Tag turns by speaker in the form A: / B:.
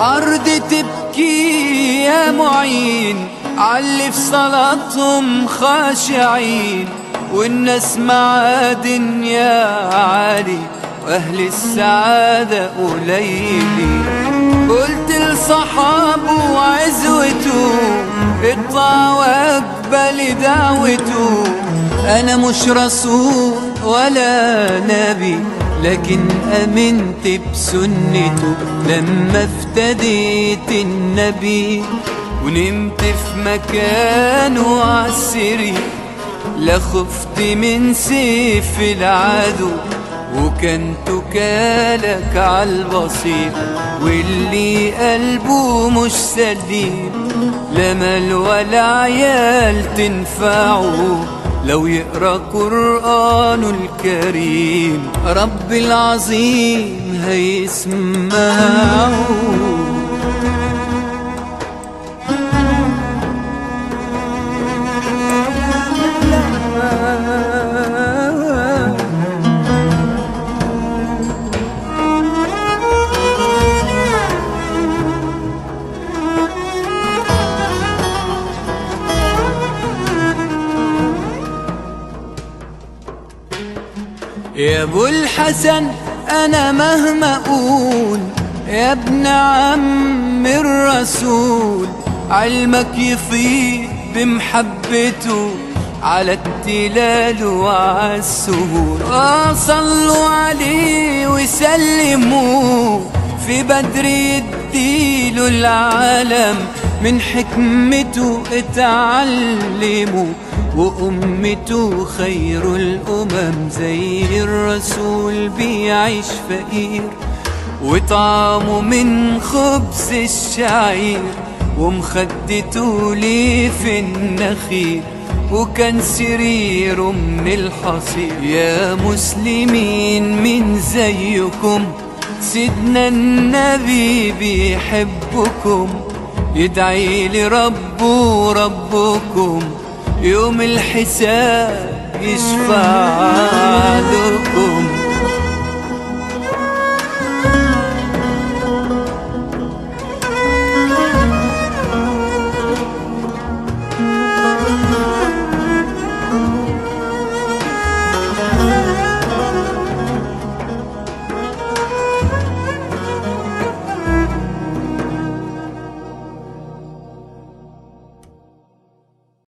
A: أرض تبكي يا معين عاللي في صلاتهم خاشعين، والناس معادن يا عالي وأهل السعادة قليلين. قلت لصحابه وعزوته اطلع واقبل دعوته، أنا مش رسول ولا نبي لكن أمنت بسنته لما افتديت النبي، ونمت في مكانه عالسرير لا خفت من سيف العدو، وكان توكالك عالبصير واللي قلبه مش سليم لا مال ولا عيال تنفعه لو يقرأ قرآنه الكريم رب العظيم هيسمعه. يا ابو الحسن انا مهما اقول يا ابن عم الرسول، علمك يفيض بمحبته على التلال وعالسهول. صلوا عليه وسلموا في بدر يديله العالم، من حكمته اتعلموا وأمته خير الأمم. زي الرسول بيعيش فقير وطعمه من خبز الشعير، ومخدته ليه في النخيل وكان سريره من الحصير. يا مسلمين من زيكم سيدنا النبي بيحبكم، يدعي لربه ربكم يوم الحساب يشفع.